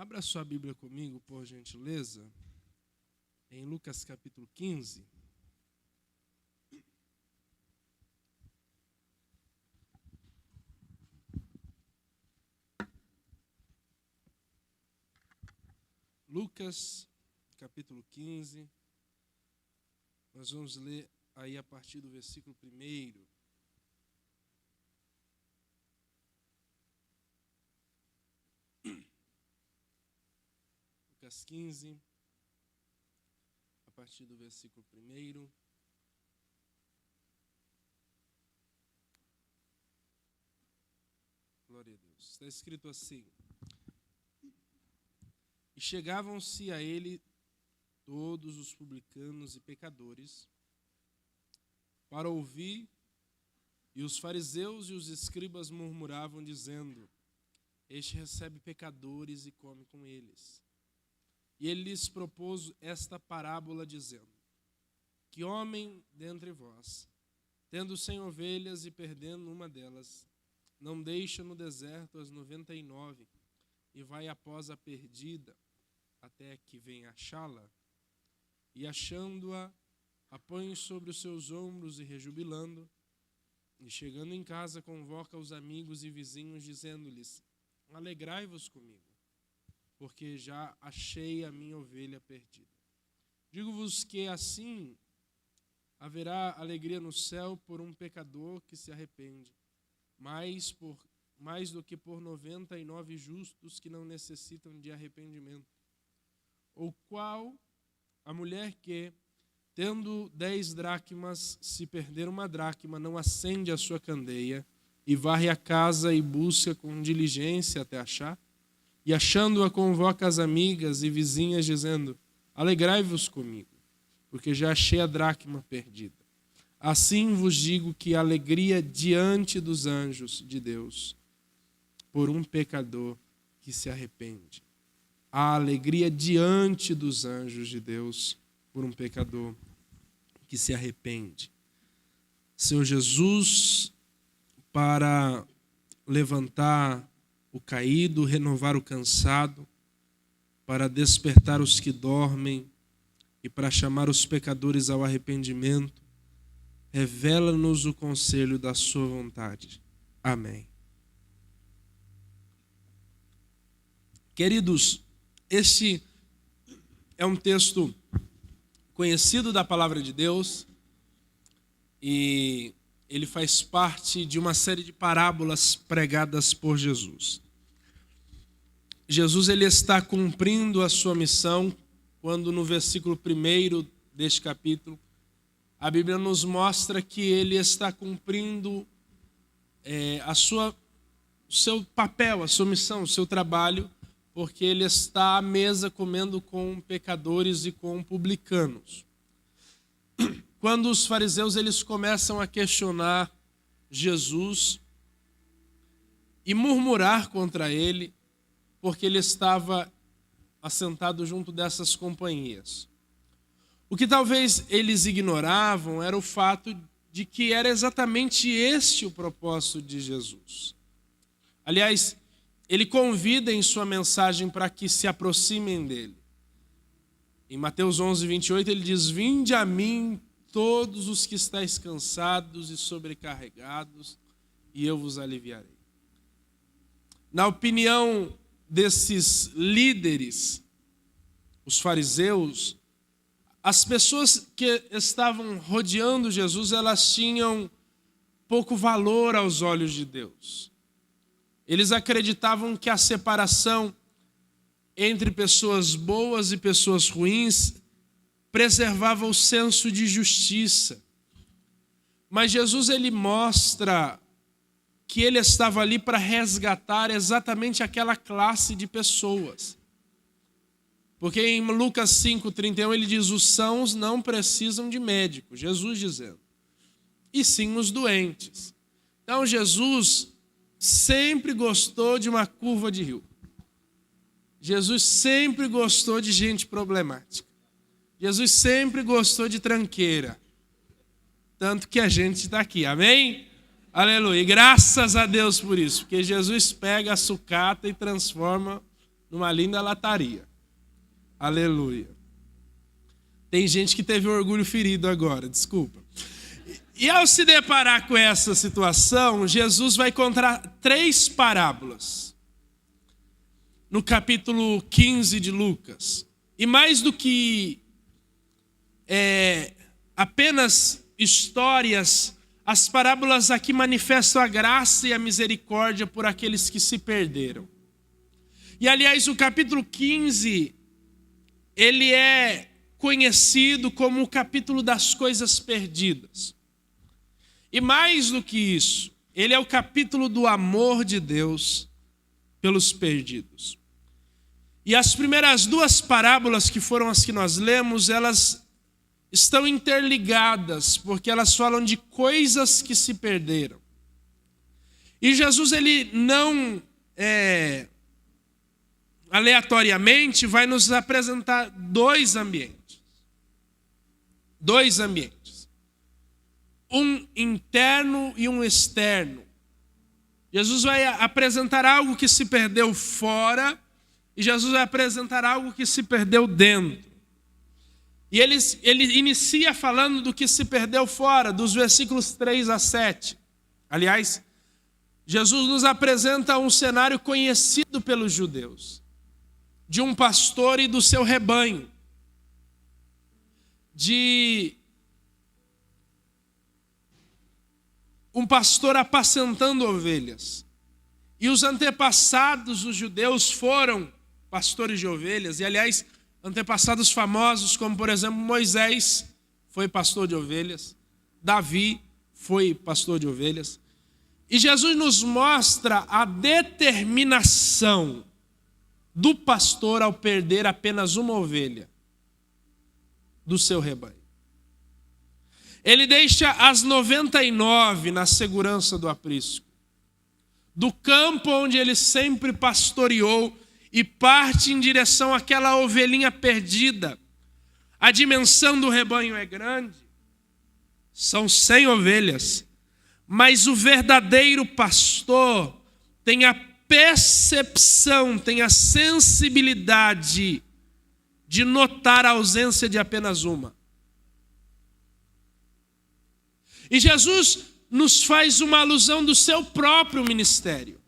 Abra sua Bíblia comigo, por gentileza, em Lucas capítulo 15. Lucas capítulo 15, nós vamos ler aí a partir do versículo 1. Lucas 15, a partir do versículo 1. Glória a Deus. Está escrito assim: E chegavam-se a ele todos os publicanos e pecadores para ouvir, e os fariseus e os escribas murmuravam, dizendo: Este recebe pecadores e come com eles. E ele lhes propôs esta parábola, dizendo: Que homem dentre vós, tendo 100 ovelhas e perdendo uma delas, não deixa no deserto as 99 e vai após a perdida, até que venha achá-la? E achando-a, a põe sobre os seus ombros e rejubilando, e chegando em casa convoca os amigos e vizinhos, dizendo-lhes: Alegrai-vos comigo, porque já achei a minha ovelha perdida. Digo-vos que assim haverá alegria no céu por um pecador que se arrepende, mais do que por 99 justos que não necessitam de arrependimento. Ou qual a mulher que, tendo 10 dracmas, se perder uma dracma, não acende a sua candeia e varre a casa e busca com diligência até achar? E achando-a, convoca as amigas e vizinhas, dizendo: Alegrai-vos comigo, porque já achei a dracma perdida. Assim vos digo que a alegria diante dos anjos de Deus por um pecador que se arrepende. A alegria diante dos anjos de Deus por um pecador que se arrepende. Senhor Jesus, para levantar o caído, renovar o cansado, para despertar os que dormem e para chamar os pecadores ao arrependimento, revela-nos o conselho da sua vontade. Amém. Queridos, este é um texto conhecido da palavra de Deus e ele faz parte de uma série de parábolas pregadas por Jesus. Jesus ele está cumprindo a sua missão quando no versículo 1 deste capítulo a Bíblia nos mostra que ele está cumprindo o seu papel, a sua missão, o seu trabalho, porque ele está à mesa comendo com pecadores e com publicanos. Quando os fariseus eles começam a questionar Jesus e murmurar contra ele, porque ele estava assentado junto dessas companhias. O que talvez eles ignoravam era o fato de que era exatamente este o propósito de Jesus. Aliás, ele convida em sua mensagem para que se aproximem dele. Em Mateus 11, 28, ele diz: Vinde a mim todos os que estáis cansados e sobrecarregados, e eu vos aliviarei. Na opinião desses líderes, os fariseus, as pessoas que estavam rodeando Jesus, elas tinham pouco valor aos olhos de Deus. Eles acreditavam que a separação entre pessoas boas e pessoas ruins preservava o senso de justiça. Mas Jesus ele mostra que ele estava ali para resgatar exatamente aquela classe de pessoas. Porque em Lucas 5:31 ele diz: os sãos não precisam de médico, Jesus dizendo, e sim os doentes. Então Jesus sempre gostou de uma curva de rio. Jesus sempre gostou de gente problemática. Jesus sempre gostou de tranqueira. Tanto que a gente está aqui, amém? Aleluia. E graças a Deus por isso, porque Jesus pega a sucata e transforma numa linda lataria. Aleluia. Tem gente que teve orgulho ferido agora, desculpa. E ao se deparar com essa situação, Jesus vai contar 3 parábolas no capítulo 15 de Lucas. E mais do que apenas histórias, as parábolas aqui manifestam a graça e a misericórdia por aqueles que se perderam. E aliás, o capítulo 15, ele é conhecido como o capítulo das coisas perdidas. E mais do que isso, ele é o capítulo do amor de Deus pelos perdidos. E as primeiras 2 parábolas, que foram as que nós lemos, elas estão interligadas, porque elas falam de coisas que se perderam. E Jesus, ele não aleatoriamente vai nos apresentar 2 ambientes. 2 ambientes. Um interno e um externo. Jesus vai apresentar algo que se perdeu fora e Jesus vai apresentar algo que se perdeu dentro. E ele inicia falando do que se perdeu fora, dos versículos 3 a 7. Aliás, Jesus nos apresenta um cenário conhecido pelos judeus, de um pastor e do seu rebanho, de um pastor apacentando ovelhas. E os antepassados dos judeus foram pastores de ovelhas. E, aliás, antepassados famosos, como, por exemplo, Moisés foi pastor de ovelhas. Davi foi pastor de ovelhas. E Jesus nos mostra a determinação do pastor ao perder apenas uma ovelha do seu rebanho. Ele deixa as 99 na segurança do aprisco, do campo onde ele sempre pastoreou, e parte em direção àquela ovelhinha perdida. A dimensão do rebanho é grande, são 100 ovelhas, mas o verdadeiro pastor tem a percepção, tem a sensibilidade de notar a ausência de apenas uma. E Jesus nos faz uma alusão do seu próprio ministério,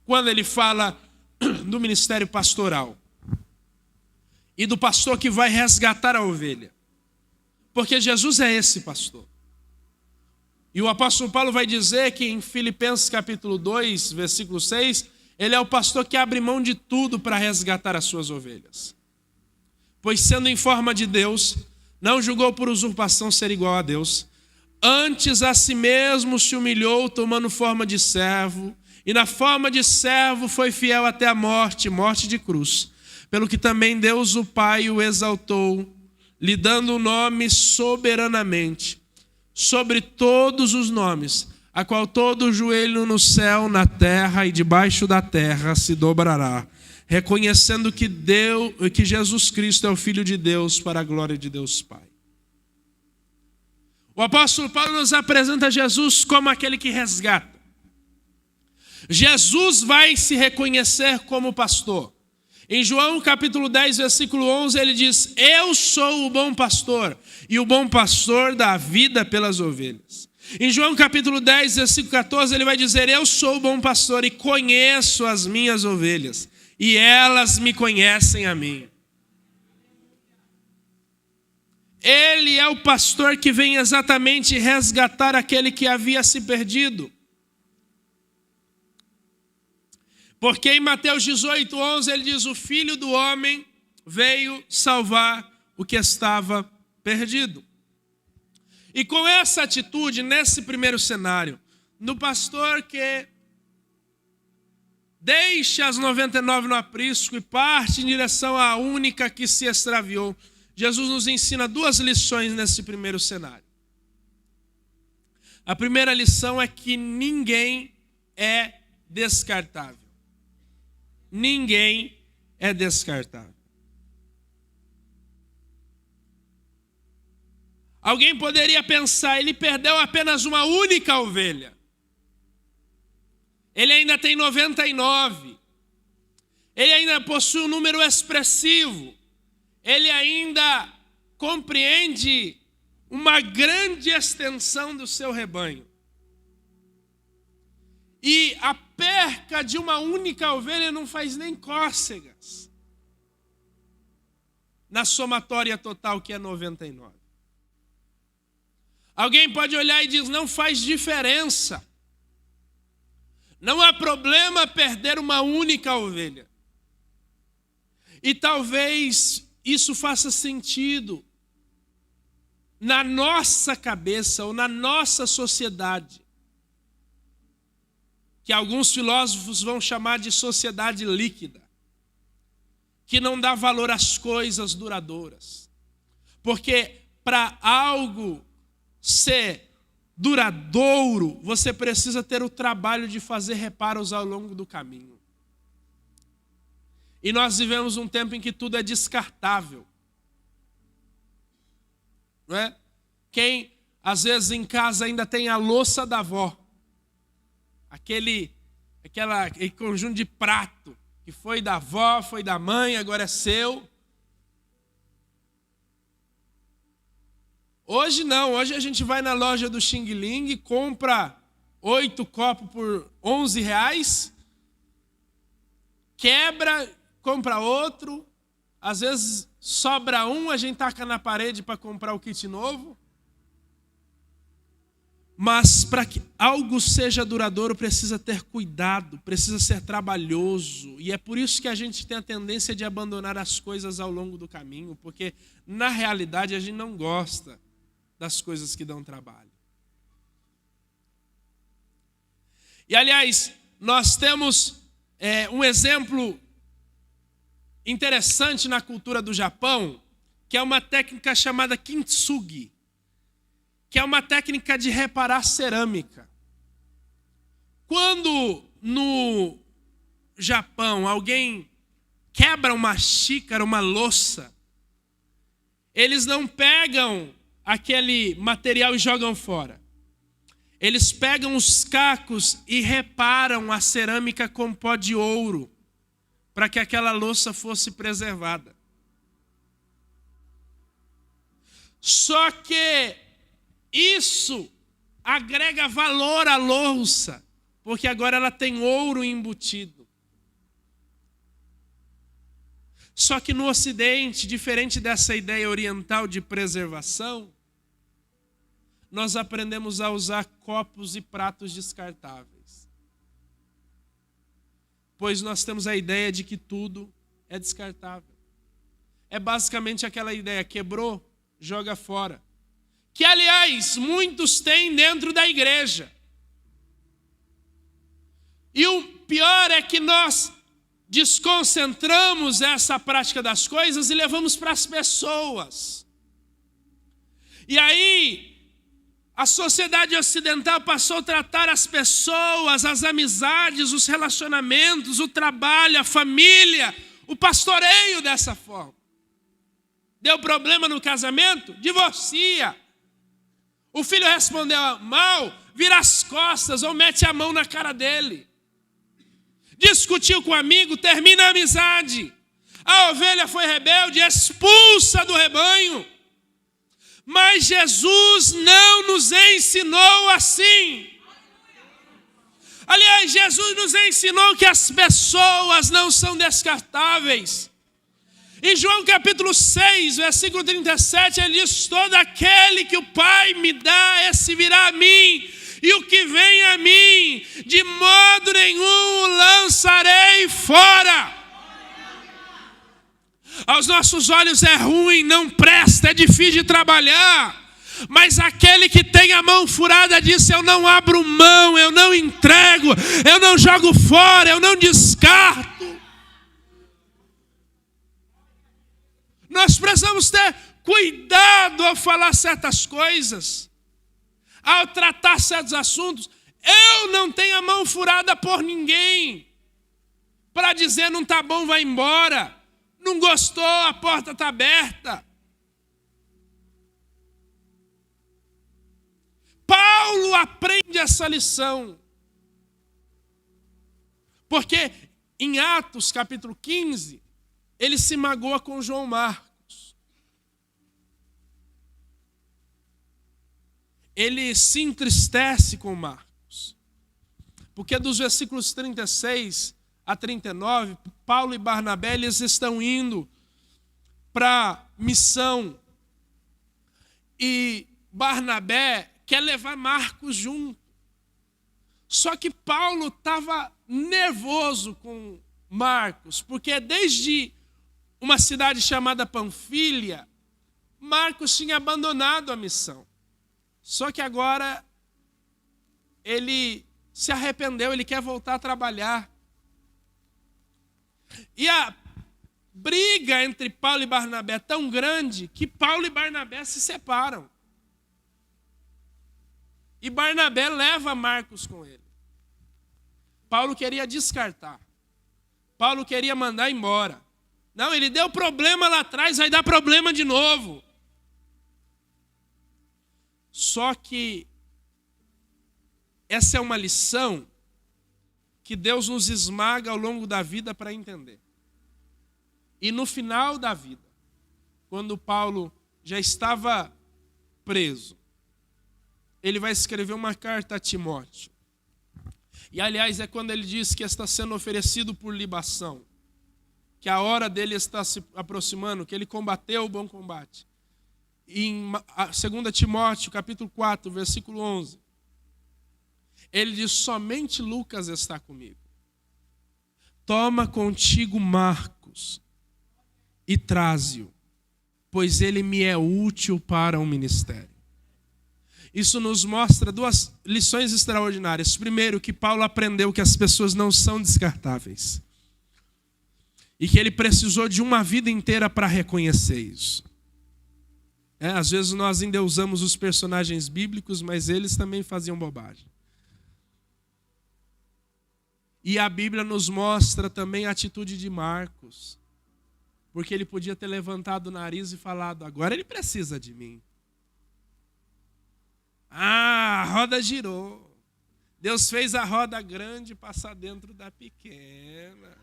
quando ele fala do ministério pastoral e do pastor que vai resgatar a ovelha, porque Jesus é esse pastor. E o apóstolo Paulo vai dizer que em Filipenses capítulo 2, versículo 6, ele é o pastor que abre mão de tudo para resgatar as suas ovelhas. Pois sendo em forma de Deus, não julgou por usurpação ser igual a Deus, antes a si mesmo se humilhou, tomando forma de servo, e na forma de servo foi fiel até a morte, morte de cruz. Pelo que também Deus o Pai o exaltou, lhe dando o nome soberanamente, sobre todos os nomes, a qual todo joelho no céu, na terra e debaixo da terra se dobrará, reconhecendo que Jesus Cristo é o Filho de Deus, para a glória de Deus Pai. O apóstolo Paulo nos apresenta Jesus como aquele que resgata. Jesus vai se reconhecer como pastor. Em João capítulo 10, versículo 11, ele diz: eu sou o bom pastor, e o bom pastor dá a vida pelas ovelhas. Em João capítulo 10, versículo 14, ele vai dizer: eu sou o bom pastor e conheço as minhas ovelhas, e elas me conhecem a mim. Ele é o pastor que vem exatamente resgatar aquele que havia se perdido. Porque em Mateus 18, 11, ele diz: o Filho do Homem veio salvar o que estava perdido. E com essa atitude, nesse primeiro cenário, no pastor que deixa as 99 no aprisco e parte em direção à única que se extraviou, Jesus nos ensina 2 lições nesse primeiro cenário. A primeira lição é que ninguém é descartável. Ninguém é descartável. Alguém poderia pensar: ele perdeu apenas uma única ovelha. Ele ainda tem 99. ele ainda possui um número expressivo, ele ainda compreende uma grande extensão do seu rebanho. E a perca de uma única ovelha não faz nem cócegas na somatória total, que é 99. Alguém pode olhar e dizer, não faz diferença. Não há problema perder uma única ovelha. E talvez isso faça sentido na nossa cabeça ou na nossa sociedade, que alguns filósofos vão chamar de sociedade líquida, que não dá valor às coisas duradouras. Porque para algo ser duradouro, você precisa ter o trabalho de fazer reparos ao longo do caminho. E nós vivemos um tempo em que tudo é descartável. Não é? Quem, às vezes, em casa ainda tem a louça da avó, aquele conjunto de prato, que foi da avó, foi da mãe, agora é seu. Hoje não, hoje a gente vai na loja do Xing Ling, compra 8 copos por R$11, quebra, compra outro, às vezes sobra um, a gente taca na parede para comprar o kit novo. Mas para que algo seja duradouro precisa ter cuidado, precisa ser trabalhoso. E é por isso que a gente tem a tendência de abandonar as coisas ao longo do caminho, porque na realidade a gente não gosta das coisas que dão trabalho. E aliás, nós temos um exemplo interessante na cultura do Japão, que é uma técnica chamada kintsugi, que é uma técnica de reparar cerâmica. Quando no Japão alguém quebra uma xícara, uma louça, eles não pegam aquele material e jogam fora. Eles pegam os cacos e reparam a cerâmica com pó de ouro, para que aquela louça fosse preservada. Só que isso agrega valor à louça, porque agora ela tem ouro embutido. Só que no Ocidente, diferente dessa ideia oriental de preservação, nós aprendemos a usar copos e pratos descartáveis. Pois nós temos a ideia de que tudo é descartável. É basicamente aquela ideia, quebrou, joga fora. Que, aliás, muitos têm dentro da igreja. E o pior é que nós desconcentramos essa prática das coisas e levamos para as pessoas. E aí, a sociedade ocidental passou a tratar as pessoas, as amizades, os relacionamentos, o trabalho, a família, o pastoreio dessa forma. Deu problema no casamento? Divorcia. O filho respondeu mal, vira as costas ou mete a mão na cara dele. Discutiu com o amigo, termina a amizade. A ovelha foi rebelde, expulsa do rebanho. Mas Jesus não nos ensinou assim. Aliás, Jesus nos ensinou que as pessoas não são descartáveis. Em João capítulo 6, versículo 37, ele diz, todo aquele que o Pai me dá, esse virá a mim. E o que vem a mim, de modo nenhum o lançarei fora. Aos nossos olhos é ruim, não presta, é difícil de trabalhar. Mas aquele que tem a mão furada diz, eu não abro mão, eu não entrego, eu não jogo fora, eu não descarto. Nós precisamos ter cuidado ao falar certas coisas, ao tratar certos assuntos. Eu não tenho a mão furada por ninguém para dizer não está bom, vai embora. Não gostou, a porta está aberta. Paulo aprende essa lição. Porque Em Atos, capítulo 15, ele se magoa com João Marcos. Ele se entristece com Marcos. Porque dos versículos 36 a 39, Paulo e Barnabé, eles estão indo para missão. E Barnabé quer levar Marcos junto. Só que Paulo estava nervoso com Marcos, porque desde uma cidade chamada Panfilha, Marcos tinha abandonado a missão. Só que agora ele se arrependeu, ele quer voltar a trabalhar. E a briga entre Paulo e Barnabé é tão grande que Paulo e Barnabé se separam. E Barnabé leva Marcos com ele. Paulo queria descartar. Paulo queria mandar embora. Não, ele deu problema lá atrás, vai dar problema de novo. Só que essa é uma lição que Deus nos esmaga ao longo da vida para entender. E no final da vida, quando Paulo já estava preso, ele vai escrever uma carta a Timóteo. E aliás, é quando ele diz que está sendo oferecido por libação, que a hora dele está se aproximando, que ele combateu o bom combate. E em 2 Timóteo, capítulo 4, versículo 11, ele diz: somente Lucas está comigo. Toma contigo Marcos e traze-o, pois ele me é útil para o ministério. Isso nos mostra duas lições extraordinárias. Primeiro, que Paulo aprendeu que as pessoas não são descartáveis. E que ele precisou de uma vida inteira para reconhecer isso. Às vezes nós endeusamos os personagens bíblicos, mas eles também faziam bobagem. E a Bíblia nos mostra também a atitude de Marcos. Porque ele podia ter levantado o nariz e falado: agora ele precisa de mim. A roda girou. Deus fez a roda grande passar dentro da pequena.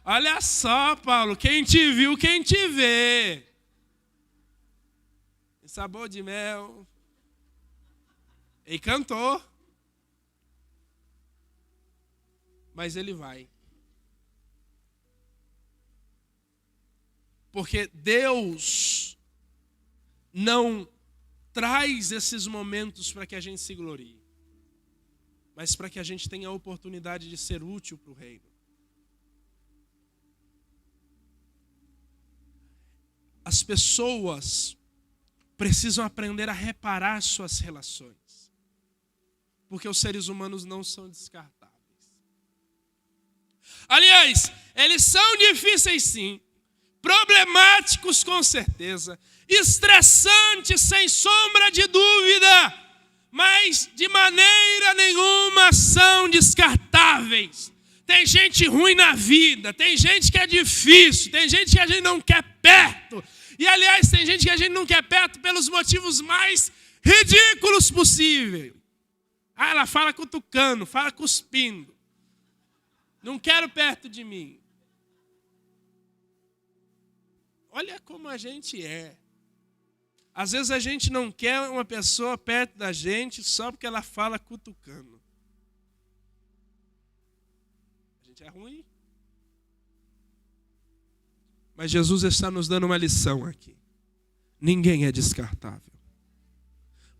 Olha só, Paulo, quem te viu, quem te vê. Sabor de mel. E cantou. Mas ele vai. Porque Deus não traz esses momentos para que a gente se glorie, mas para que a gente tenha a oportunidade de ser útil para o reino. As pessoas precisam aprender a reparar suas relações, porque os seres humanos não são descartáveis. Aliás, eles são difíceis sim, problemáticos com certeza, estressantes sem sombra de dúvida, mas de maneira nenhuma são descartáveis. Tem gente ruim na vida, tem gente que é difícil, tem gente que a gente não quer perto. E aliás, tem gente que a gente não quer perto pelos motivos mais ridículos possíveis. Ela fala cutucando, fala cuspindo. Não quero perto de mim. Olha como a gente é. Às vezes a gente não quer uma pessoa perto da gente só porque ela fala cutucando. A gente é ruim. Mas Jesus está nos dando uma lição aqui. Ninguém é descartável.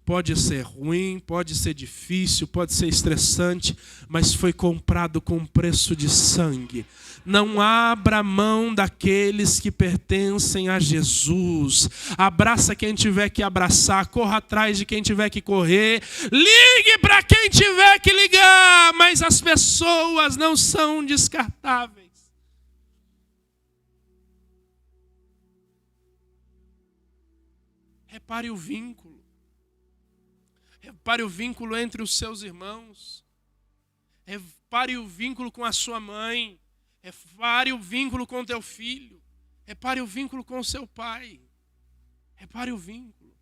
Pode ser ruim, pode ser difícil, pode ser estressante, mas foi comprado com preço de sangue. Não abra mão daqueles que pertencem a Jesus. Abraça quem tiver que abraçar, corra atrás de quem tiver que correr, ligue para quem tiver que ligar, mas as pessoas não são descartáveis. Repare o vínculo. Repare o vínculo entre os seus irmãos. Repare o vínculo com a sua mãe. Repare o vínculo com o teu filho. Repare o vínculo com o seu pai. Repare o vínculo.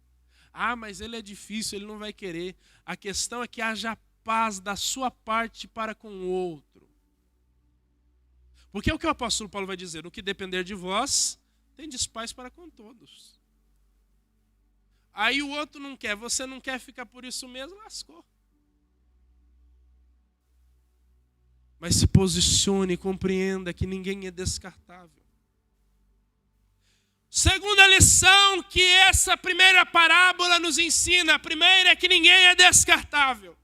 Ah, mas ele é difícil, ele não vai querer. A questão é que haja paz da sua parte para com o outro. Porque é o que o apóstolo Paulo vai dizer: o que depender de vós, tendes paz para com todos. Aí o outro não quer, você não quer ficar por isso mesmo, lascou. Mas se posicione e compreenda que ninguém é descartável. Segunda lição que essa primeira parábola nos ensina. A primeira é que ninguém é descartável.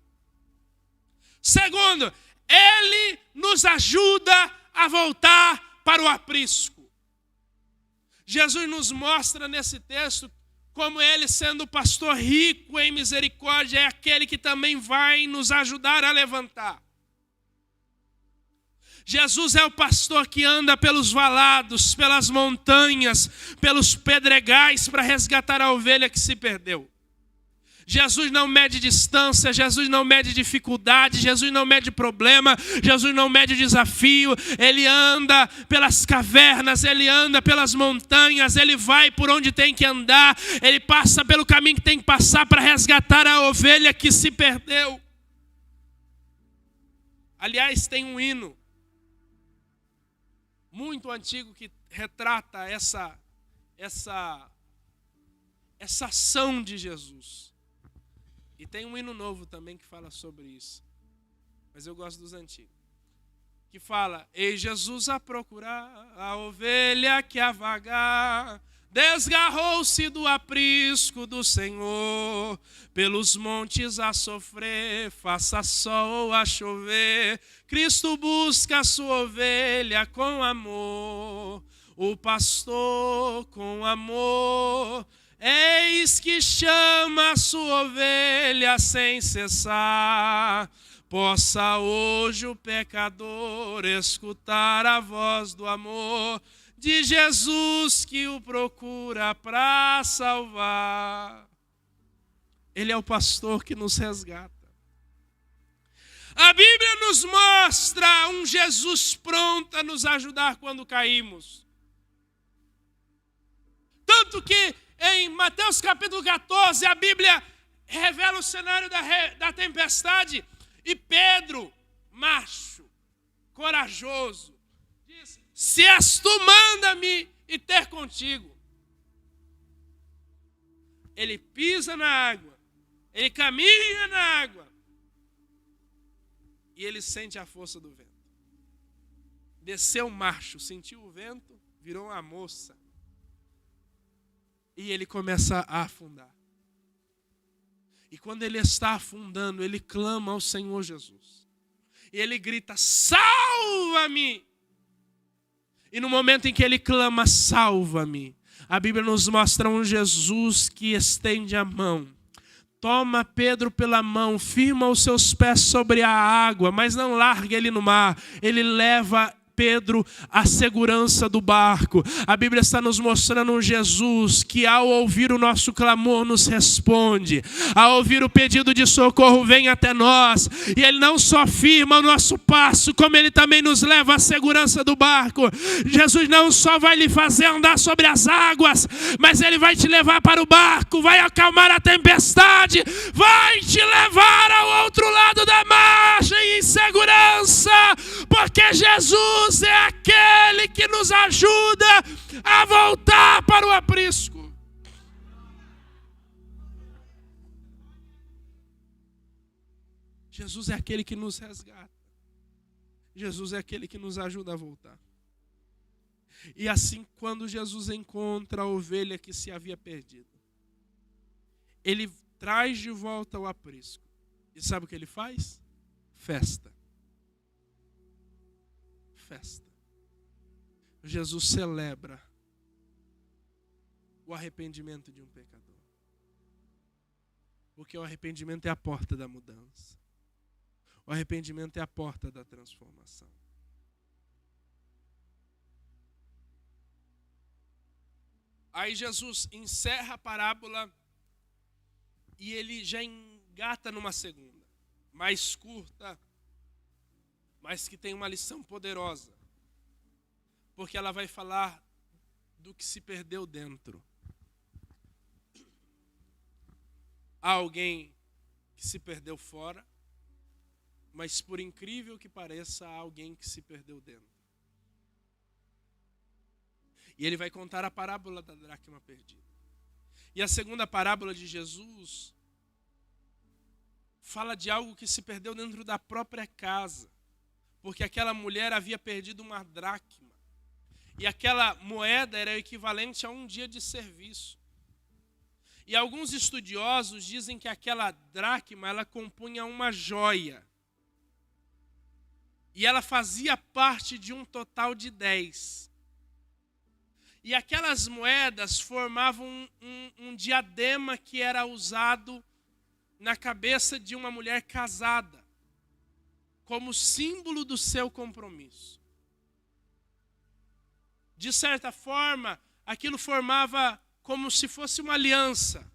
Segundo, ele nos ajuda a voltar para o aprisco. Jesus nos mostra nesse texto como ele, sendo pastor rico em misericórdia, é aquele que também vai nos ajudar a levantar. Jesus é o pastor que anda pelos valados, pelas montanhas, pelos pedregais para resgatar a ovelha que se perdeu. Jesus não mede distância, Jesus não mede dificuldade, Jesus não mede problema, Jesus não mede desafio. Ele anda pelas cavernas, ele anda pelas montanhas, ele vai por onde tem que andar, ele passa pelo caminho que tem que passar para resgatar a ovelha que se perdeu. Aliás, tem um hino muito antigo que retrata essa ação de Jesus. E tem um hino novo também que fala sobre isso. Mas eu gosto dos antigos. Que fala: Ei Jesus a procurar a ovelha que a vagar, desgarrou-se do aprisco do Senhor, pelos montes a sofrer, faça sol a chover, Cristo busca a sua ovelha com amor, o pastor com amor, eis que chama a sua ovelha sem cessar. Possa hoje o pecador escutar a voz do amor de Jesus que o procura para salvar. Ele é o pastor que nos resgata. A Bíblia nos mostra um Jesus pronto a nos ajudar quando caímos. Tanto que em Mateus capítulo 14, a Bíblia revela o cenário da tempestade. E Pedro, macho, corajoso, diz: se és tu, manda-me ir ter contigo. Ele pisa na água, ele caminha na água, e ele sente a força do vento. Desceu macho, sentiu o vento, virou uma moça. E ele começa a afundar. E quando ele está afundando, ele clama ao Senhor Jesus. E ele grita: salva-me! E no momento em que ele clama: salva-me, a Bíblia nos mostra um Jesus que estende a mão. Toma Pedro pela mão, firma os seus pés sobre a água, mas não larga ele no mar. Ele leva Pedro a segurança do barco. A Bíblia está nos mostrando um Jesus que, ao ouvir o nosso clamor, nos responde. Ao ouvir o pedido de socorro, vem até nós. E ele não só firma o nosso passo, como ele também nos leva à segurança do barco. Jesus não só vai lhe fazer andar sobre as águas, mas ele vai te levar para o barco, vai acalmar a tempestade, vai te levar ao outro lado da margem em segurança, porque Jesus é aquele que nos ajuda a voltar para o aprisco. Jesus é aquele que nos resgata. Jesus é aquele que nos ajuda a voltar. E assim, quando Jesus encontra a ovelha que se havia perdido, ele traz de volta o aprisco. E sabe o que ele faz? Festa. Festa. Jesus celebra o arrependimento de um pecador. Porque o arrependimento é a porta da mudança. O arrependimento é a porta da transformação. Aí Jesus encerra a parábola e ele já engata numa segunda, mais curta, mas que tem uma lição poderosa, porque ela vai falar do que se perdeu dentro. Há alguém que se perdeu fora, mas por incrível que pareça, há alguém que se perdeu dentro. E ele vai contar a parábola da dracma perdida. E a segunda parábola de Jesus fala de algo que se perdeu dentro da própria casa. Porque aquela mulher havia perdido uma dracma. E aquela moeda era equivalente a um dia de serviço. E alguns estudiosos dizem que aquela dracma, ela compunha uma joia. E ela fazia parte de um total de 10. E aquelas moedas formavam um diadema que era usado na cabeça de uma mulher casada, como símbolo do seu compromisso. De certa forma, aquilo formava como se fosse uma aliança.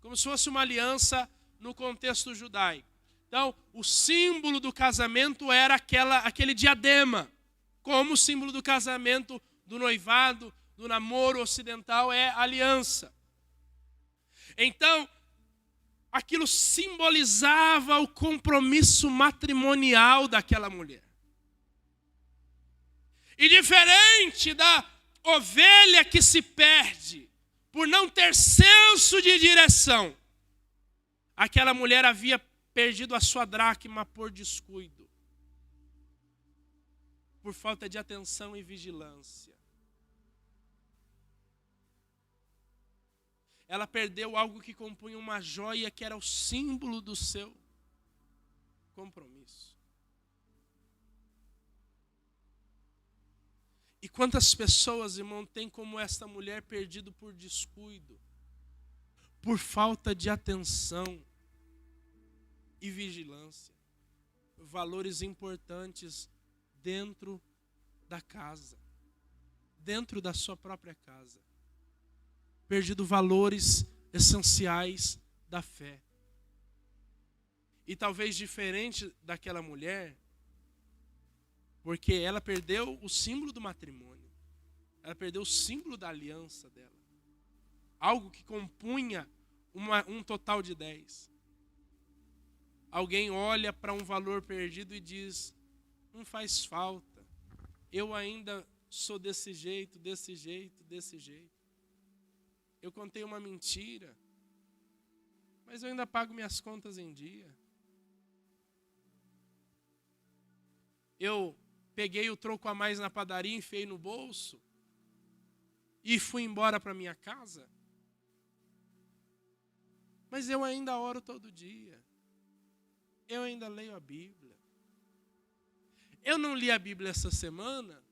Como se fosse uma aliança no contexto judaico. Então, o símbolo do casamento era aquele diadema. Como o símbolo do casamento, do noivado, do namoro ocidental é aliança. Então, aquilo simbolizava o compromisso matrimonial daquela mulher. E diferente da ovelha que se perde por não ter senso de direção, aquela mulher havia perdido a sua dracma por descuido, por falta de atenção e vigilância. Ela perdeu algo que compunha uma joia que era o símbolo do seu compromisso. E quantas pessoas, irmão, tem como esta mulher perdido por descuido, por falta de atenção e vigilância, valores importantes dentro da casa, dentro da sua própria casa, perdido valores essenciais da fé. E talvez diferente daquela mulher, porque ela perdeu o símbolo do matrimônio. Ela perdeu o símbolo da aliança dela. Algo que compunha um total de 10. Alguém olha para um valor perdido e diz, não faz falta. Eu ainda sou desse jeito, desse jeito, desse jeito. Eu contei uma mentira, mas eu ainda pago minhas contas em dia. Eu peguei o troco a mais na padaria, enfiei no bolso e fui embora para minha casa. Mas eu ainda oro todo dia. Eu ainda leio a Bíblia. Eu não li a Bíblia essa semana,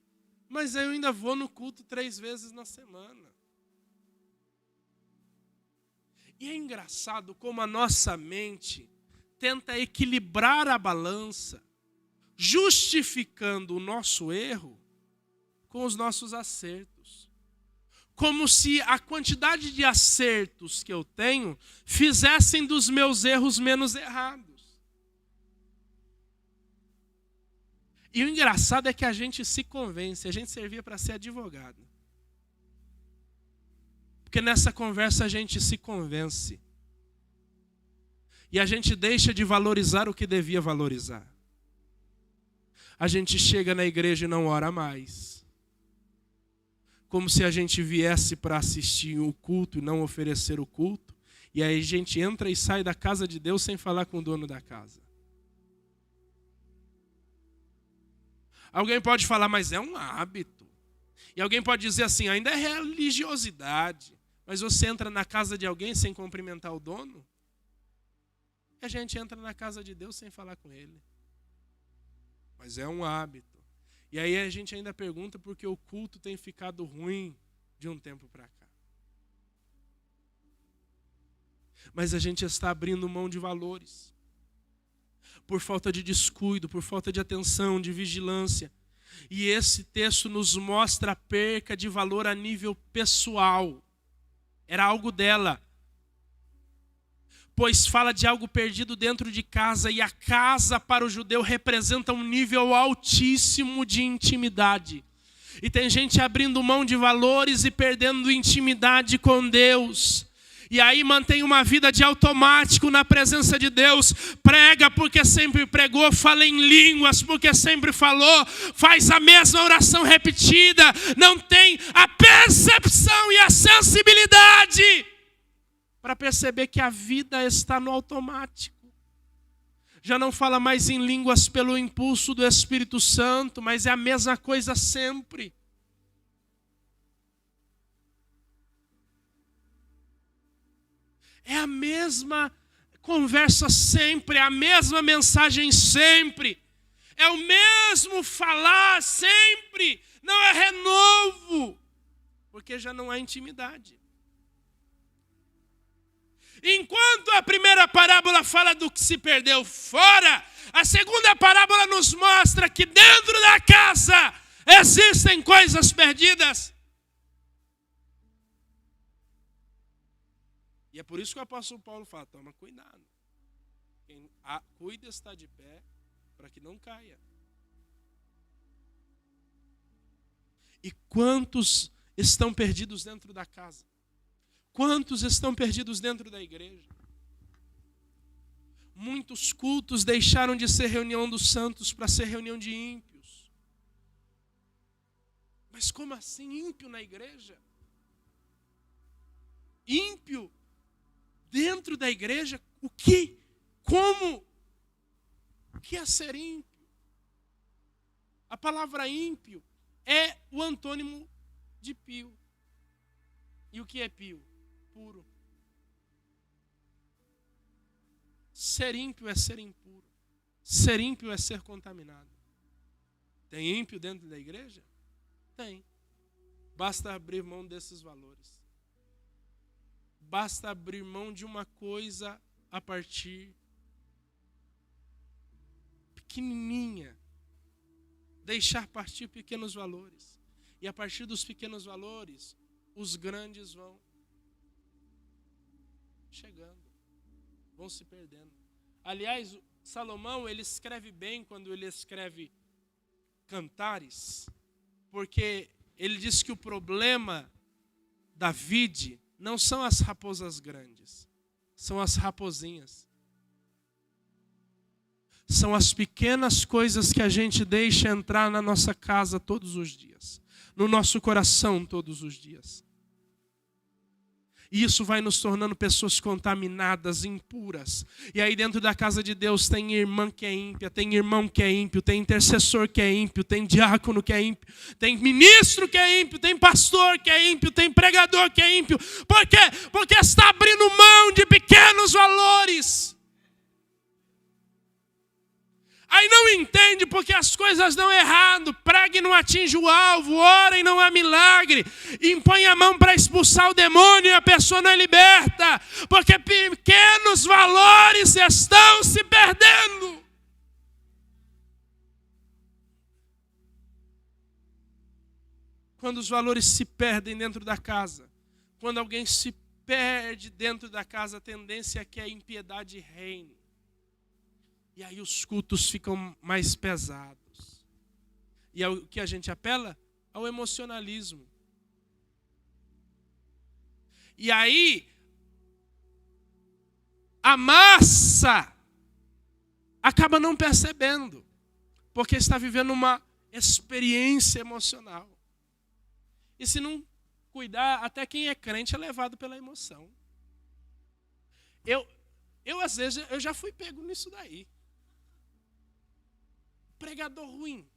mas eu ainda vou no culto 3 vezes na semana. E é engraçado como a nossa mente tenta equilibrar a balança, justificando o nosso erro com os nossos acertos. Como se a quantidade de acertos que eu tenho fizessem dos meus erros menos errados. E o engraçado é que a gente se convence, a gente servia para ser advogado. Porque nessa conversa a gente se convence. E a gente deixa de valorizar o que devia valorizar. A gente chega na igreja e não ora mais. Como se a gente viesse para assistir o culto e não oferecer o culto. E aí a gente entra e sai da casa de Deus sem falar com o dono da casa. Alguém pode falar, mas é um hábito. E alguém pode dizer assim, ainda é religiosidade. Mas você entra na casa de alguém sem cumprimentar o dono? E a gente entra na casa de Deus sem falar com ele. Mas é um hábito. E aí a gente ainda pergunta porque o culto tem ficado ruim de um tempo para cá. Mas a gente está abrindo mão de valores. Por falta de descuido, por falta de atenção, de vigilância. E esse texto nos mostra a perca de valor a nível pessoal. Era algo dela. Pois fala de algo perdido dentro de casa, e a casa para o judeu representa um nível altíssimo de intimidade. E tem gente abrindo mão de valores e perdendo intimidade com Deus. E aí mantém uma vida de automático na presença de Deus. Prega porque sempre pregou, fala em línguas porque sempre falou, faz a mesma oração repetida, não tem a percepção e a sensibilidade para perceber que a vida está no automático. Já não fala mais em línguas pelo impulso do Espírito Santo, mas é a mesma coisa sempre. É a mesma conversa sempre, é a mesma mensagem sempre. É o mesmo falar sempre, não é renovo, porque já não há intimidade. Enquanto a primeira parábola fala do que se perdeu fora, a segunda parábola nos mostra que dentro da casa existem coisas perdidas. E é por isso que o apóstolo Paulo fala, toma cuidado. Quem cuida está de pé para que não caia. E quantos estão perdidos dentro da casa? Quantos estão perdidos dentro da igreja? Muitos cultos deixaram de ser reunião dos santos para ser reunião de ímpios. Mas como assim ímpio na igreja? Ímpio dentro da igreja? O que? Como? O que é ser ímpio? A palavra ímpio é o antônimo de pio. E o que é pio? Puro. Ser ímpio é ser impuro. Ser ímpio é ser contaminado. Tem ímpio dentro da igreja? Tem. Basta abrir mão desses valores. Basta abrir mão de uma coisa a partir pequenininha. Deixar partir pequenos valores. E a partir dos pequenos valores, os grandes vão chegando, vão se perdendo. Aliás, Salomão, ele escreve bem quando ele escreve Cantares, porque ele diz que o problema da vide não são as raposas grandes, são as raposinhas. São as pequenas coisas que a gente deixa entrar na nossa casa todos os dias, no nosso coração todos os dias. E isso vai nos tornando pessoas contaminadas, impuras. E aí dentro da casa de Deus tem irmã que é ímpia, tem irmão que é ímpio, tem intercessor que é ímpio, tem diácono que é ímpio, tem ministro que é ímpio, tem pastor que é ímpio, tem pregador que é ímpio. Por quê? Porque está abrindo mão de pequenos valores. Aí não entende porque as coisas dão errado. Prega e não atinge o alvo, ora e não há milagre. Impõe a mão para expulsar o demônio e a pessoa não é liberta. Porque pequenos valores estão se perdendo. Quando os valores se perdem dentro da casa, quando alguém se perde dentro da casa, a tendência é que a impiedade reine. E aí os cultos ficam mais pesados. E é o que a gente apela? Ao emocionalismo. E aí, a massa acaba não percebendo, porque está vivendo uma experiência emocional. E se não cuidar, até quem é crente é levado pela emoção. Eu às vezes, eu já fui pego nisso daí. Pregador ruim.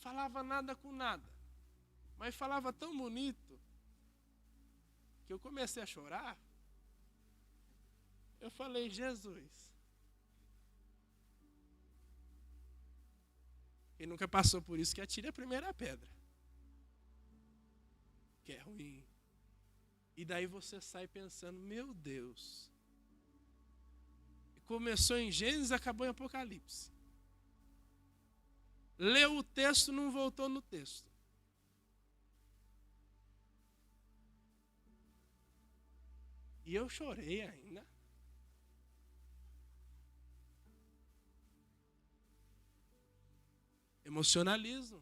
Falava nada com nada. Mas falava tão bonito que eu comecei a chorar. Eu falei, Jesus. Quem nunca passou por isso, que atire a primeira pedra. Que é ruim. E daí você sai pensando, meu Deus. Começou em Gênesis, acabou em Apocalipse. Leu o texto, não voltou no texto. E eu chorei ainda. Emocionalismo.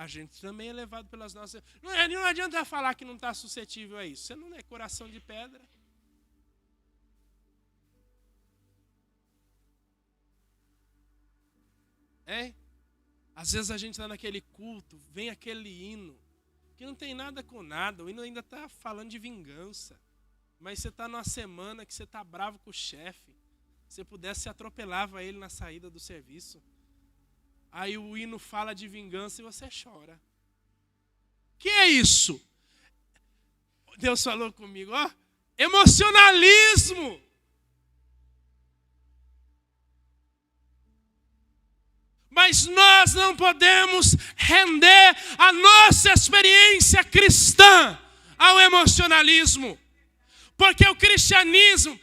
A gente também é levado pelas nossas... Não adianta falar que não está suscetível a isso. Você não é coração de pedra. Às vezes a gente está naquele culto, vem aquele hino, que não tem nada com nada, o hino ainda está falando de vingança. Mas você está numa semana que você está bravo com o chefe. Se pudesse, você atropelava ele na saída do serviço. Aí o hino fala de vingança e você chora. Que é isso? Deus falou comigo, emocionalismo. Mas nós não podemos render a nossa experiência cristã ao emocionalismo. Porque o cristianismo,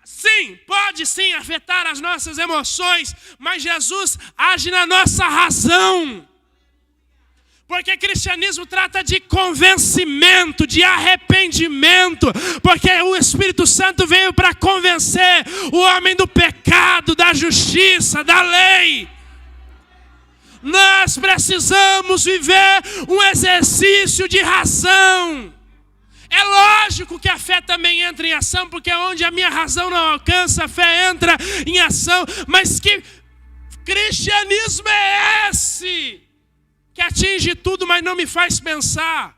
sim, pode sim afetar as nossas emoções, mas Jesus age na nossa razão. Porque cristianismo trata de convencimento, de arrependimento, porque o Espírito Santo veio para convencer o homem do pecado, da justiça, da lei. Nós precisamos viver um exercício de razão. É lógico que a fé também entra em ação, porque onde a minha razão não alcança, a fé entra em ação. Mas que cristianismo é esse? Que atinge tudo, mas não me faz pensar.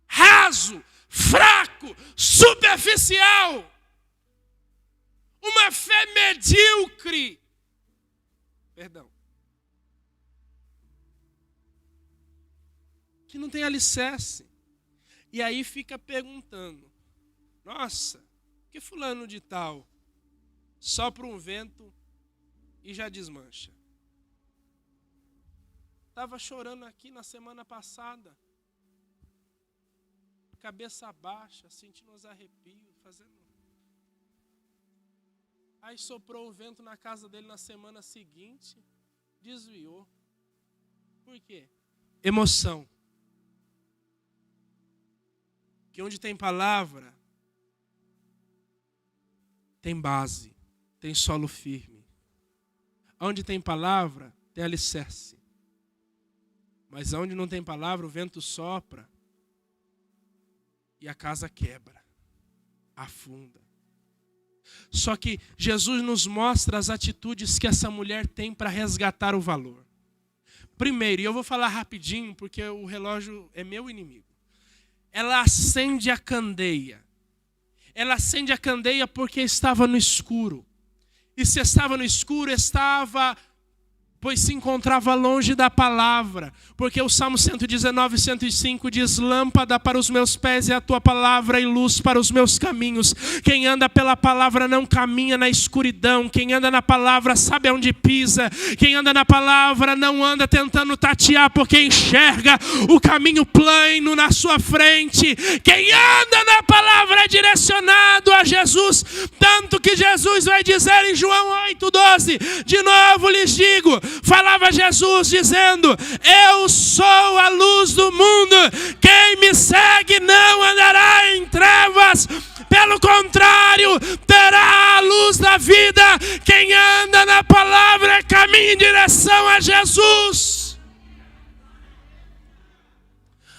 Raso, fraco, superficial. Uma fé medíocre. Perdão. Que não tem alicerce. E aí fica perguntando, nossa, que fulano de tal sopra um vento e já desmancha. Estava chorando aqui na semana passada, cabeça baixa, sentindo os arrepios, fazendo... Aí soprou o vento na casa dele na semana seguinte, desviou. Por quê? Emoção. Que onde tem palavra, tem base, tem solo firme. Onde tem palavra, tem alicerce. Mas onde não tem palavra, o vento sopra e a casa quebra, afunda. Só que Jesus nos mostra as atitudes que essa mulher tem para resgatar o valor. Primeiro, e eu vou falar rapidinho, porque o relógio é meu inimigo. Ela acende a candeia. Ela acende a candeia porque estava no escuro. E se estava no escuro, pois se encontrava longe da palavra. Porque o Salmo 119, 105 diz, lâmpada para os meus pés é a tua palavra e luz para os meus caminhos. Quem anda pela palavra não caminha na escuridão. Quem anda na palavra sabe aonde pisa. Quem anda na palavra não anda tentando tatear, porque enxerga o caminho plano na sua frente. Quem anda na palavra é direcionado a Jesus. Tanto que Jesus vai dizer em João 8,12, de novo lhes digo, falava Jesus dizendo, eu sou a luz do mundo, quem me segue não andará em trevas, pelo contrário, terá a luz da vida. Quem anda na palavra caminha em direção a Jesus.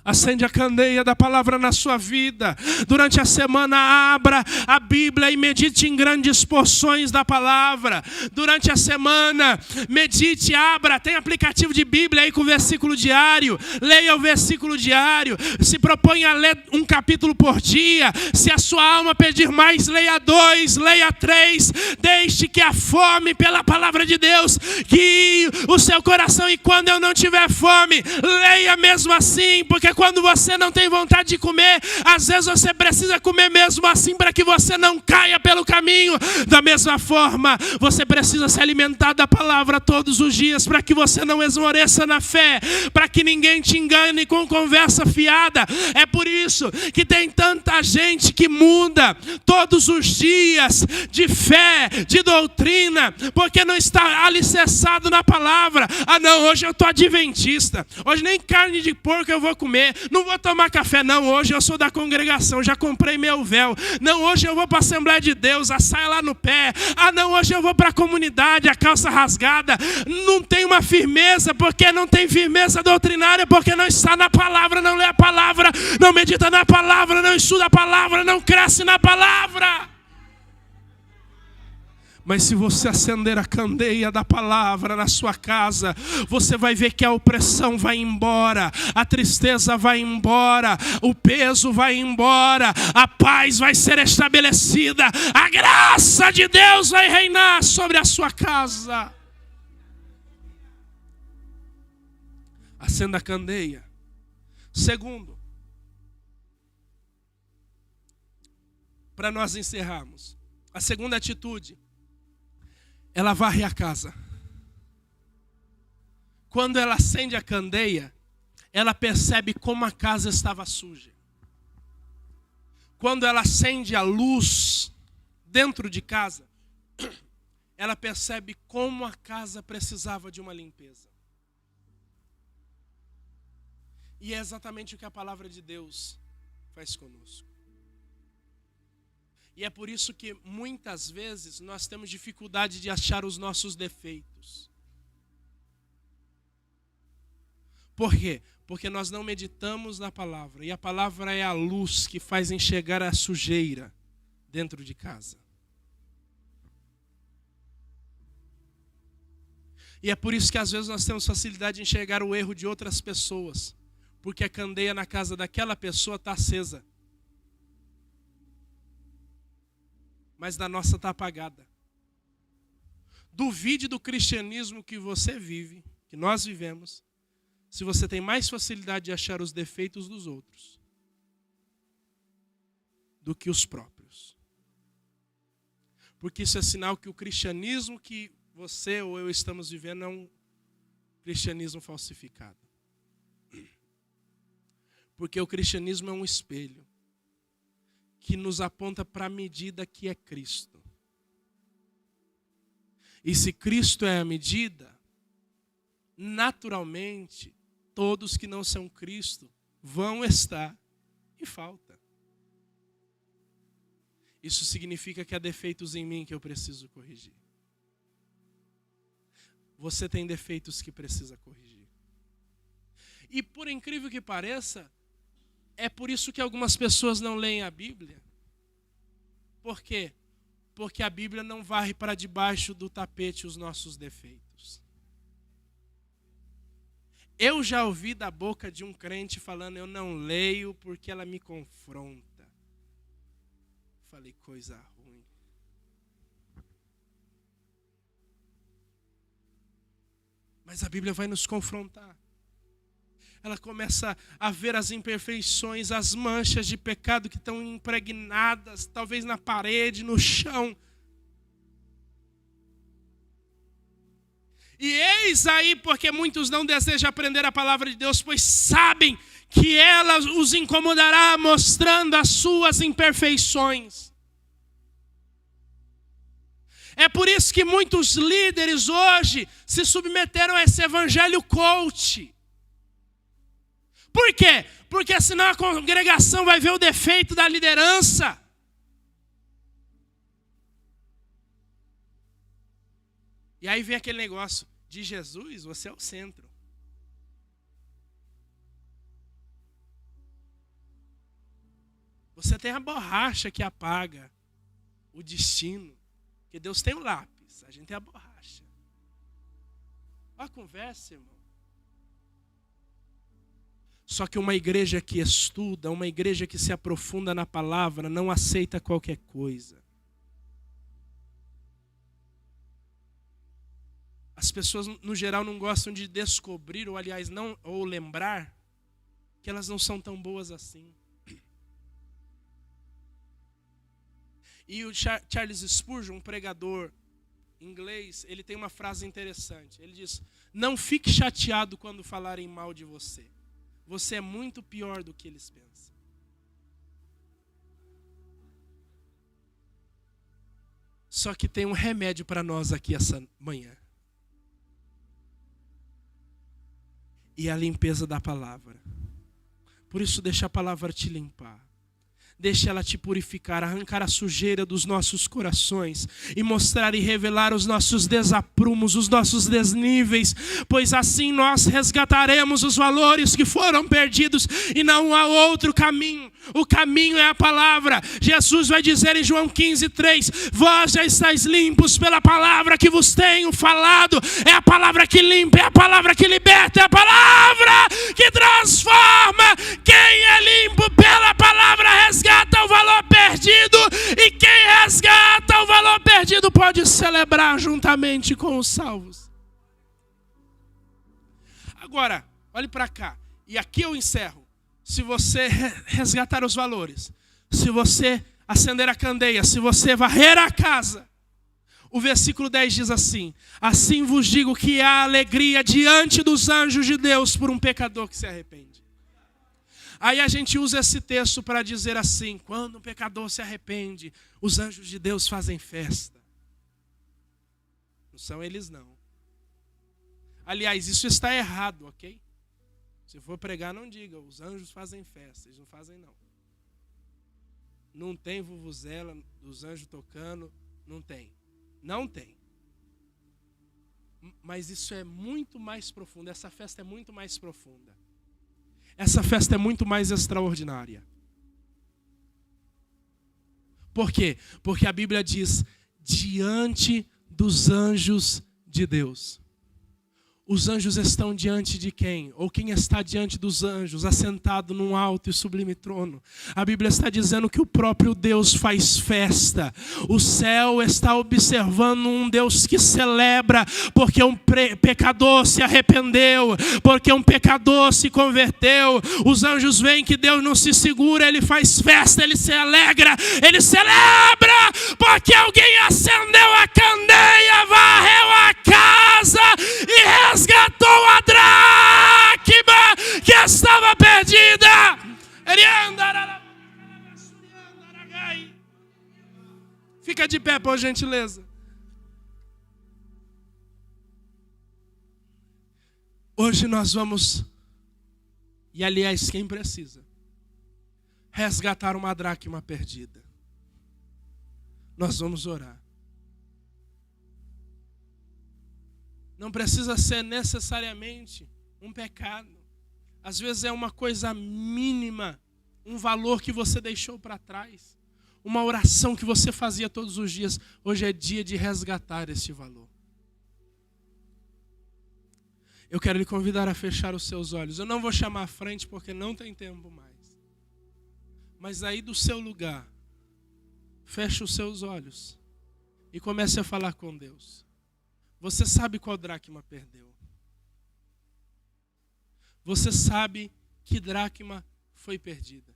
Acende a candeia da palavra na sua vida. Durante a semana, abra a Bíblia e medite em grandes porções da palavra. Durante a semana, medite, abra. Tem aplicativo de Bíblia aí com versículo diário. Leia o versículo diário. Se proponha a ler um capítulo por dia. Se a sua alma pedir mais, leia 2, leia 3. Deixe que a fome pela palavra de Deus guie o seu coração. E quando eu não tiver fome, leia mesmo assim, porque quando você não tem vontade de comer, às vezes você precisa comer mesmo assim para que você não caia pelo caminho. Da mesma forma, você precisa se alimentar da palavra todos os dias para que você não esmoreça na fé, para que ninguém te engane com conversa fiada. É por isso que tem tanta gente que muda todos os dias de fé, de doutrina, porque não está alicerçado na palavra. Ah não, hoje eu estou adventista, hoje nem carne de porco eu vou comer. comer, não vou tomar café. Não, hoje eu sou da congregação, já comprei meu véu. Não, hoje eu vou para a Assembleia de Deus, a saia lá no pé. Ah, não, hoje eu vou para a comunidade, a calça rasgada. Não tem uma firmeza, porque não tem firmeza doutrinária, porque não está na palavra, não lê a palavra, não medita na palavra, não estuda a palavra, não cresce na palavra. Mas se você acender a candeia da palavra na sua casa, você vai ver que a opressão vai embora, a tristeza vai embora, o peso vai embora, a paz vai ser estabelecida, a graça de Deus vai reinar sobre a sua casa. Acenda a candeia. Segundo, para nós encerrarmos, a segunda atitude, ela varre a casa. Quando ela acende a candeia, ela percebe como a casa estava suja. Quando ela acende a luz dentro de casa, ela percebe como a casa precisava de uma limpeza. E é exatamente o que a palavra de Deus faz conosco. E é por isso que muitas vezes nós temos dificuldade de achar os nossos defeitos. Por quê? Porque nós não meditamos na palavra. E a palavra é a luz que faz enxergar a sujeira dentro de casa. E é por isso que às vezes nós temos facilidade de enxergar o erro de outras pessoas. Porque a candeia na casa daquela pessoa está acesa. Mas da nossa está apagada. Duvide do cristianismo que você vive, que nós vivemos, se você tem mais facilidade de achar os defeitos dos outros do que os próprios. Porque isso é sinal que o cristianismo que você ou eu estamos vivendo é um cristianismo falsificado. Porque o cristianismo é um espelho que nos aponta para a medida que é Cristo. E se Cristo é a medida, naturalmente, todos que não são Cristo vão estar em falta. Isso significa que há defeitos em mim que eu preciso corrigir. Você tem defeitos que precisa corrigir. E por incrível que pareça, é por isso que algumas pessoas não leem a Bíblia. Por quê? Porque a Bíblia não varre para debaixo do tapete os nossos defeitos. Eu já ouvi da boca de um crente falando, eu não leio porque ela me confronta. Falei, coisa ruim. Mas a Bíblia vai nos confrontar. Ela começa a ver as imperfeições, as manchas de pecado que estão impregnadas, talvez na parede, no chão. E eis aí porque muitos não desejam aprender a palavra de Deus, pois sabem que ela os incomodará mostrando as suas imperfeições. É por isso que muitos líderes hoje se submeteram a esse evangelho coach. Por quê? Porque senão a congregação vai ver o defeito da liderança. E aí vem aquele negócio, de Jesus você é o centro. Você tem a borracha que apaga o destino. Porque Deus tem o lápis, a gente tem a borracha. Olha a conversa, irmão. Só que uma igreja que estuda, uma igreja que se aprofunda na palavra, não aceita qualquer coisa. As pessoas, no geral, não gostam de descobrir, ou aliás, não, ou lembrar, que elas não são tão boas assim. E o Charles Spurgeon, um pregador inglês, ele tem uma frase interessante. Ele diz, não fique chateado quando falarem mal de você. Você é muito pior do que eles pensam. Só que tem um remédio para nós aqui essa manhã. E é a limpeza da palavra. Por isso deixa a palavra te limpar. Deixa ela te purificar, arrancar a sujeira dos nossos corações e mostrar e revelar os nossos desaprumos, os nossos desníveis, pois assim nós resgataremos os valores que foram perdidos e não há outro caminho. O caminho é a palavra. Jesus vai dizer em João 15:3: vós já estáis limpos pela palavra que vos tenho falado. É a palavra que limpa, é a palavra que liberta, é a palavra que transforma. Quem é limpo pela palavra resgata o valor perdido, e quem resgata o valor perdido pode celebrar juntamente com os salvos. Agora, olhe para cá, e aqui eu encerro. Se você resgatar os valores, se você acender a candeia, se você varrer a casa, o versículo 10 diz assim: assim vos digo que há alegria diante dos anjos de Deus por um pecador que se arrepende. Aí a gente usa esse texto para dizer assim: quando um pecador se arrepende, os anjos de Deus fazem festa. Não são eles não. Aliás, isso está errado, ok? Se for pregar, não diga, os anjos fazem festa. Eles não fazem não. Não tem vuvuzela dos anjos tocando, não tem. Não tem. Mas isso é muito mais profundo, essa festa é muito mais profunda. Essa festa é muito mais extraordinária. Por quê? Porque a Bíblia diz: diante dos anjos de Deus. Os anjos estão diante de quem? Ou quem está diante dos anjos, assentado num alto e sublime trono? A Bíblia está dizendo que o próprio Deus faz festa. O céu está observando um Deus que celebra, porque um pecador se arrependeu, porque um pecador se converteu. Os anjos veem que Deus não se segura, ele faz festa, ele se alegra, ele celebra, porque alguém acendeu a candeia, varreu a casa e resgatou a dracma que estava perdida. Fica de pé, por gentileza. Hoje nós vamos, e aliás, quem precisa, resgatar uma dracma perdida. Nós vamos orar. Não precisa ser necessariamente um pecado. Às vezes é uma coisa mínima, um valor que você deixou para trás, uma oração que você fazia todos os dias. Hoje é dia de resgatar esse valor. Eu quero lhe convidar a fechar os seus olhos. Eu não vou chamar à frente porque não tem tempo mais. Mas aí do seu lugar, feche os seus olhos e comece a falar com Deus. Você sabe qual dracma perdeu. Você sabe que dracma foi perdida.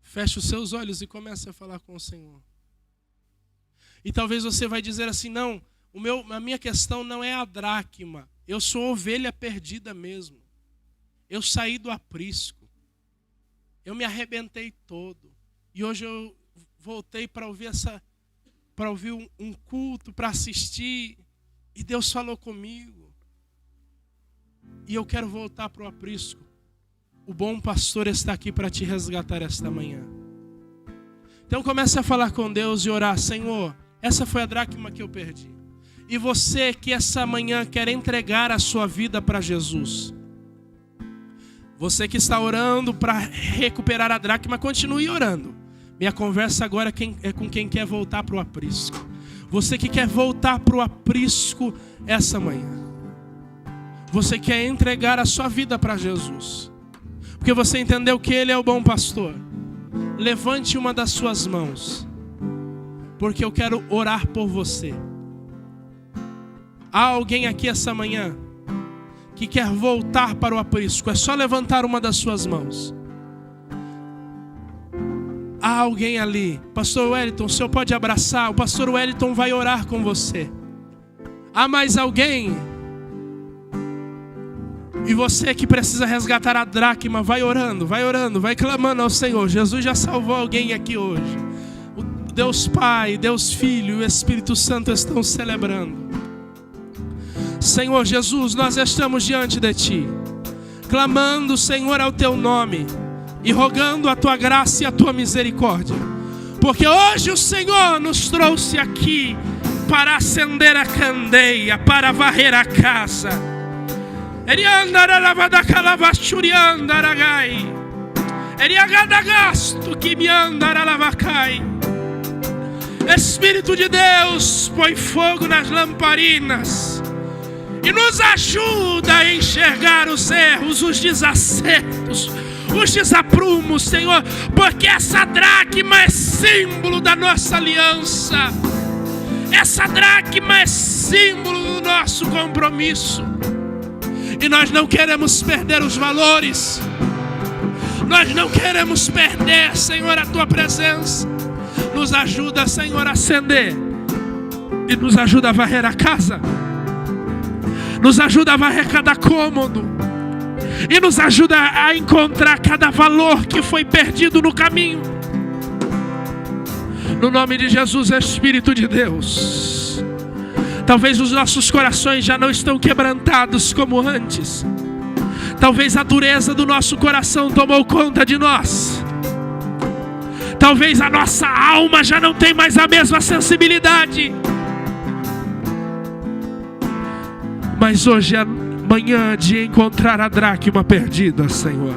Feche os seus olhos e comece a falar com o Senhor. E talvez você vai dizer assim: não, a minha questão não é a dracma. Eu sou ovelha perdida mesmo. Eu saí do aprisco. Eu me arrebentei todo. E hoje eu voltei para ouvir um culto, para assistir, e Deus falou comigo, e eu quero voltar para o aprisco. O bom pastor está aqui para te resgatar esta manhã. Então comece a falar com Deus e orar: Senhor, essa foi a dracma que eu perdi. E você que essa manhã quer entregar a sua vida para Jesus, você que está orando para recuperar a dracma, continue orando. Minha conversa agora é com quem quer voltar para o aprisco. Você que quer voltar para o aprisco essa manhã. Você quer entregar a sua vida para Jesus. Porque você entendeu que Ele é o bom pastor. Levante uma das suas mãos. Porque eu quero orar por você. Há alguém aqui essa manhã que quer voltar para o aprisco? É só levantar uma das suas mãos. Há alguém ali. Pastor Wellington, o senhor pode abraçar? O pastor Wellington vai orar com você. Há mais alguém? E você que precisa resgatar a dracma, vai orando, vai clamando ao Senhor. Jesus já salvou alguém aqui hoje. O Deus Pai, Deus Filho e o Espírito Santo estão celebrando. Senhor Jesus, nós estamos diante de Ti, clamando, Senhor, ao teu nome e rogando a tua graça e a tua misericórdia, porque hoje o Senhor nos trouxe aqui para acender a candeia, para varrer a casa. Espírito de Deus, põe fogo nas lamparinas e nos ajuda a enxergar os erros, os desacertos, os desaprumos, Senhor, porque essa dracma é símbolo da nossa aliança. Essa dracma é símbolo do nosso compromisso. E nós não queremos perder os valores. Nós não queremos perder, Senhor, a tua presença. Nos ajuda, Senhor, a acender. E nos ajuda a varrer a casa. Nos ajuda a varrer cada cômodo. E nos ajuda a encontrar cada valor que foi perdido no caminho. No nome de Jesus, Espírito de Deus. Talvez os nossos corações já não estão quebrantados como antes. Talvez a dureza do nosso coração tomou conta de nós. Talvez a nossa alma já não tem mais a mesma sensibilidade. Mas hoje é manhã de encontrar a dracma perdida, Senhor.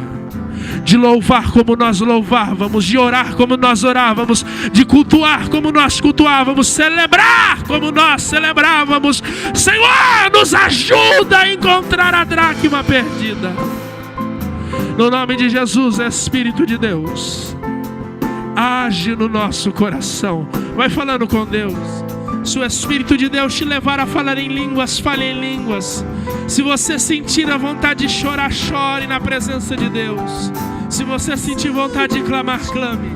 De louvar como nós louvávamos, de orar como nós orávamos, de cultuar como nós cultuávamos, celebrar como nós celebrávamos. Senhor, nos ajuda a encontrar a dracma perdida. No nome de Jesus, Espírito de Deus, age no nosso coração. Vai falando com Deus. Se o Espírito de Deus te levar a falar em línguas, fale em línguas. Se você sentir a vontade de chorar, chore na presença de Deus. Se você sentir vontade de clamar, clame.